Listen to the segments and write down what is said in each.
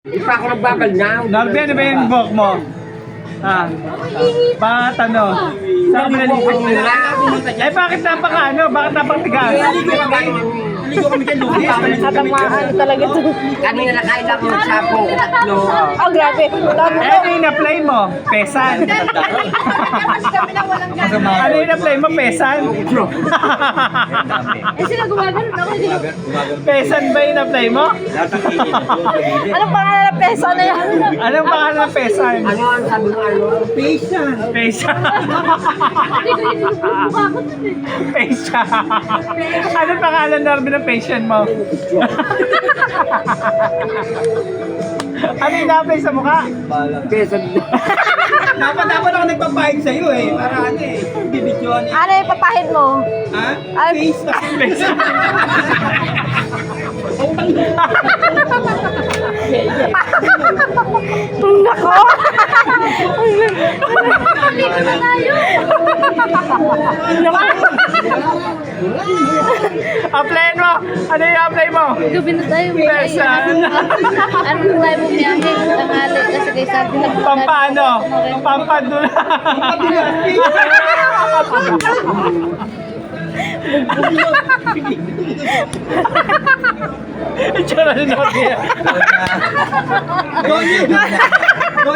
Hindi pa ako nagbabal na. Norby, ano ba yung buhok mo? Bakit ano? Saan mo naligo? Eh bakit napaka ano? Bakit napakatigas? Naligo kami dyan, lunes. Natamaan talaga ito. Kanina nakain lang ng sapong tatlo. Oh, grabe. Eh, ano yung na-play mo? Pesan. Ano yung na-play mo? Pesan? Eh, sila gumagano ako. Pesan ba yung na-play mo? Anong pangalan ng peso na yan? Anong pangalan ng pesan? Ano ang sabi mo ano? Pesan. Pesan. Pesan. Anong pangalan Norby ng patient mo? Ano yung na-play sa mukha? Pesan. Dapat ako nagpapahid sa'yo eh. Para ano eh. Bibidyoan eh. Ano yung papahid mo? Ha? Ay, Face kasi. Pesan. nako! Applyan mo! Ano yung apply mo? Gabi na tayo. Pesan. Ano tayo mo biyahe? Tanghali kasi kay sabi na Pampano? Pampadula. Itsura ni Norby. Doon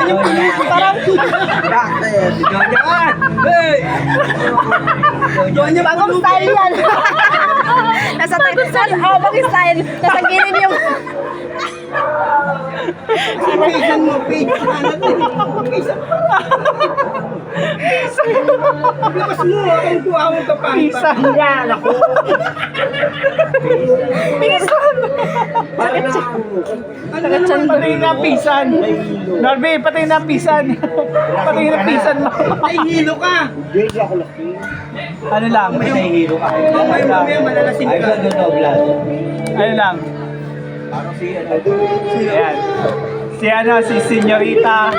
yung parang doon yung Bagong style yan. Nasa tayo. Oh, bagong style. Nasa gilid yung... Facean mo. Lakas mo. Ang kuha mo ka pa. Pisan. Yan ako. Pisan. Pati nga pisan. Norby, pati nga pisan. Pati nga pisan mo. Ay, hilo ka. Hindi ako laki. Ano lang? Mamaya malalasing ka. Ano lang? Ayan. Si ano, si Senyorita.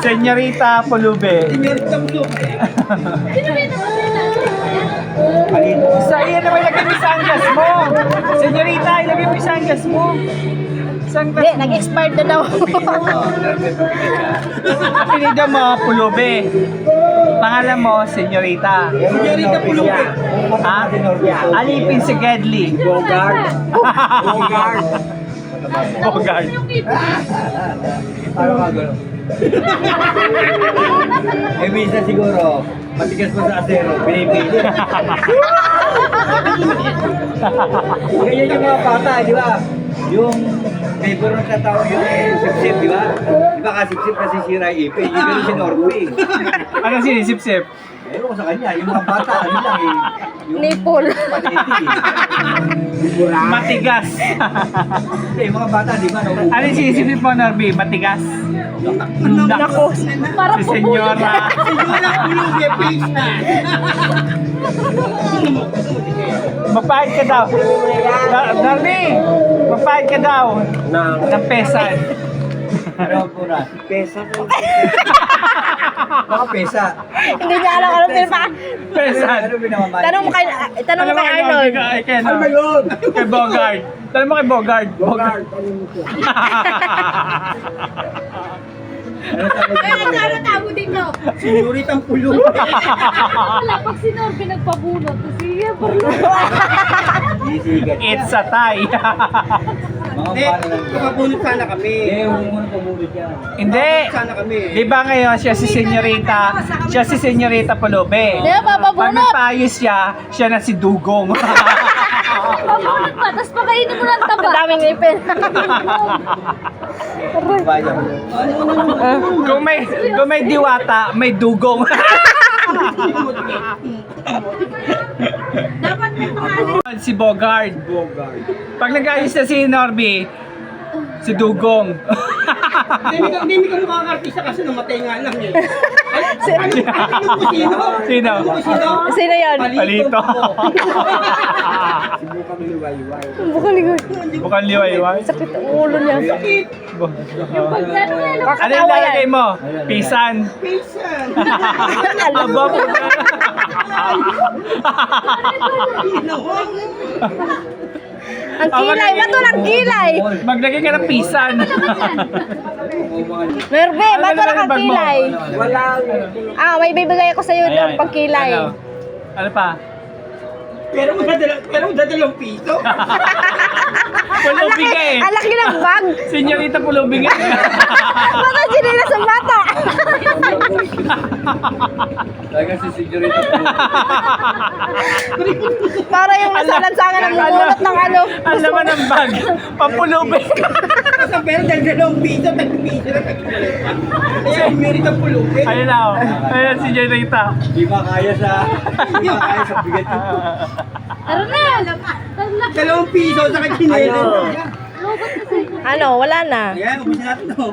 Senyorita Pulube. Meron kang look. Sa iyan naman ilagay mo yung sunglass mo. Senyorita, ilagay mo yung sunglass mo. Hindi, nag-expired na daw. Pinida mo, Pulube. Pangalan mo, Senyorita. Senyorita Pulube. Ha? Alipin si Gedli. Bogart. Bogart. Bogart. Parang mga gano'n. Eh, minsan siguro, matigas pa sa asero, binibili. Ganyan yung mga bata, di ba? Yung flavor ng katao yun, sip-sip, di ba? Di ba kasip-sip kasi sira yung ipin, yung gano'n si Norby. Anong sinisip-sip? Ewan ko sa kanya, yung mga bata, ano lang eh. Yung Nipple. paniti. Matigas. Hindi, yung mga bata, di ba? Ano yung sinisip mo, Norby? Matigas? Nako. Para Si po Senyora. Senyorita Pulube. Facean. Magpahid ka daw. Norby, magpahid ka daw. Ng pesan. Ano po na? Pesan. Mga pesa. Hindi niya alam ano pa. Pesan. Ano binamamahal? Tanong mo kay Arnold. Kay Ano ba yun? Kay Bogart. Tanong mo kay Bogart. Bogart. Ano mo siya? ano tawag dito? Senyoritang Pulube. Wala, pag si Norby nagpabunot, kasi Sisigat. It's a tie. Mga Hindi, para lang. kapabunot sana kami. Eh, huwag mo na pabulot yan. Hindi. Sana kami. Di ba ngayon siya si Senyorita Pulube. Di ba, Pag papabunot? nagpaayos siya na si Dugong. Papabunot pa, tapos pakainin mo ng taba. Ang daming ipin. Bayan. Kung may diwata, may dugong. Dapat may pangalan. Si Bogart. Pag nag-ayos na si Norby, si Dugong. Hindi ka makaka-artista kasi namatay nga lang eh. Sino? Sino? Sino yun? Palito. Sibukang liwayway. Bukaligoy. Bukan liwayway. Sakit ang ulo niya. Pagkano yan? Ano yung Kakatawa lalagay yan. mo? Pisan. Facean. Aba po. Ang kilay, bato ng kilay. Maglagay ka ng pisan. Merve, bato lang ang kilay. Walang... Ah, may bibigay ako sa'yo ng pagkilay. Ano pa? Pero dadalawang piso. Pulubing ka eh. Ang laki ng bag. Senyorita pulubing ka. Baka ginila sa bata. Talaga si Sigurito po. Para yung nasalansangan ng mumulot ng ano. Ang laman ng bag. Pampulubing. Kasi pero dalawang piso, tag-piso na tag-piso. Kaya meron ng pulubi. Ayun na oh. Ayun si Senyorita. Di makaya sa bigat nito. Tara na! Dalawang piso sa kachinelo. Ano, wala na. Ayan, ubusin natin to.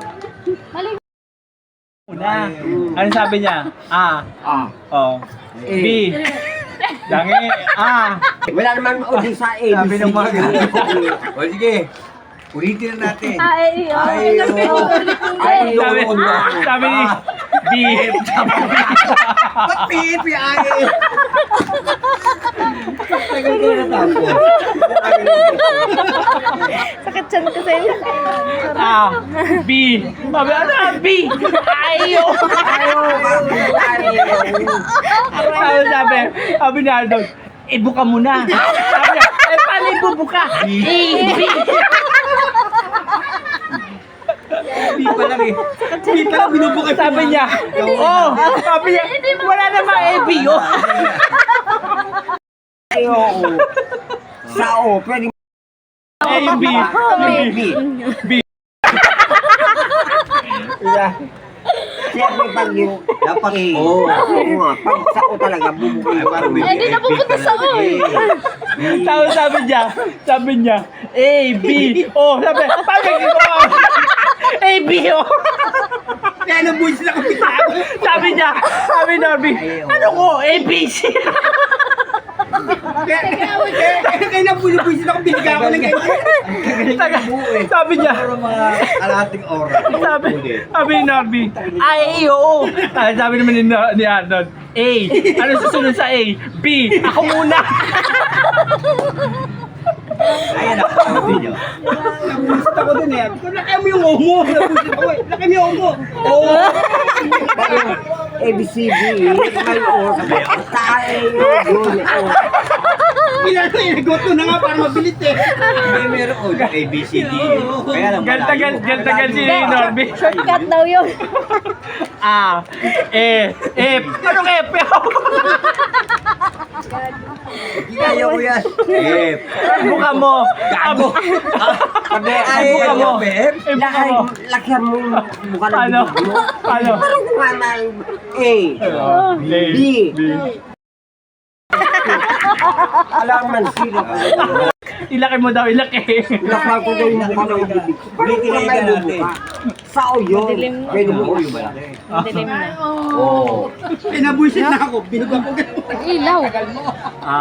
Una. Ano sabi niya? A. Ah. Oh. B. Dangi. A. Wala naman audio sa A. Sabi ng mga O sige, ulitin na natin. Ay, Ay, Sabi ni B. Ba't pipi ay? Tagal ko na tapos. Sakit siya kasi. A. B. Sabi ano? B. Ayo. Sabi ni Arnold, ibuka mo na. Sabi niya, paano ibubuka? B. Di pa lang eh. Hindi pala binubukas. Sabi niya, oh, sabi niya, wala namang AB, oh. Sa O, pwede AB. B. Siyempre pag yung Dapat A. O. Oo nga, pag sa O talaga, bubukay ko. Eh, di na pupunta sa O eh. Tapos sabi niya, A, B, O. Sabi, ko, A, B, O. Kaya nabuhis na kapitan. Sabi Norby, ano ko, A, B, C. Kaya nabuhis na kapitan ako ng ganyan. Sabi niya, Pero mga kalating oras. sabi ni Norby, ay, oo. Sabi naman ni Arnold, A. Ano susunod sa A? B. Ako muna. Ayan ako. Video. Nabuhis ako dun eh. Lakay mo yung omo. Nabuhis ako eh. Lakay mo yung omo. Oo. Pag yung ABCD, may O. Sa A, yun, O. Inagot ko na nga para mabilis eh. May meron ko. A, B, C, D. Kaya lang malayo. Gantagal si Norby. Shortcut daw yun. A, E, F. Anong F? Kaya ko yan. F. Buka mo. Gago. Sabi, Ay, buka mo. F. Buka mo. lakyan mo yung mukha ng Ano? bibig mo. Ano? Parang mukha ng A. B. Alam man sila. Ilaki mo daw, ilaki. Lakyan ko daw yung mukha ng bibig. Parang Ulitin may natin. bumuka. Sa O yun. Pwede mo. Oo, yung malaki. Dilim na. Oo. Kaya nabuhis na ako. Binugan ko ganun. Ilaw. A,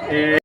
E,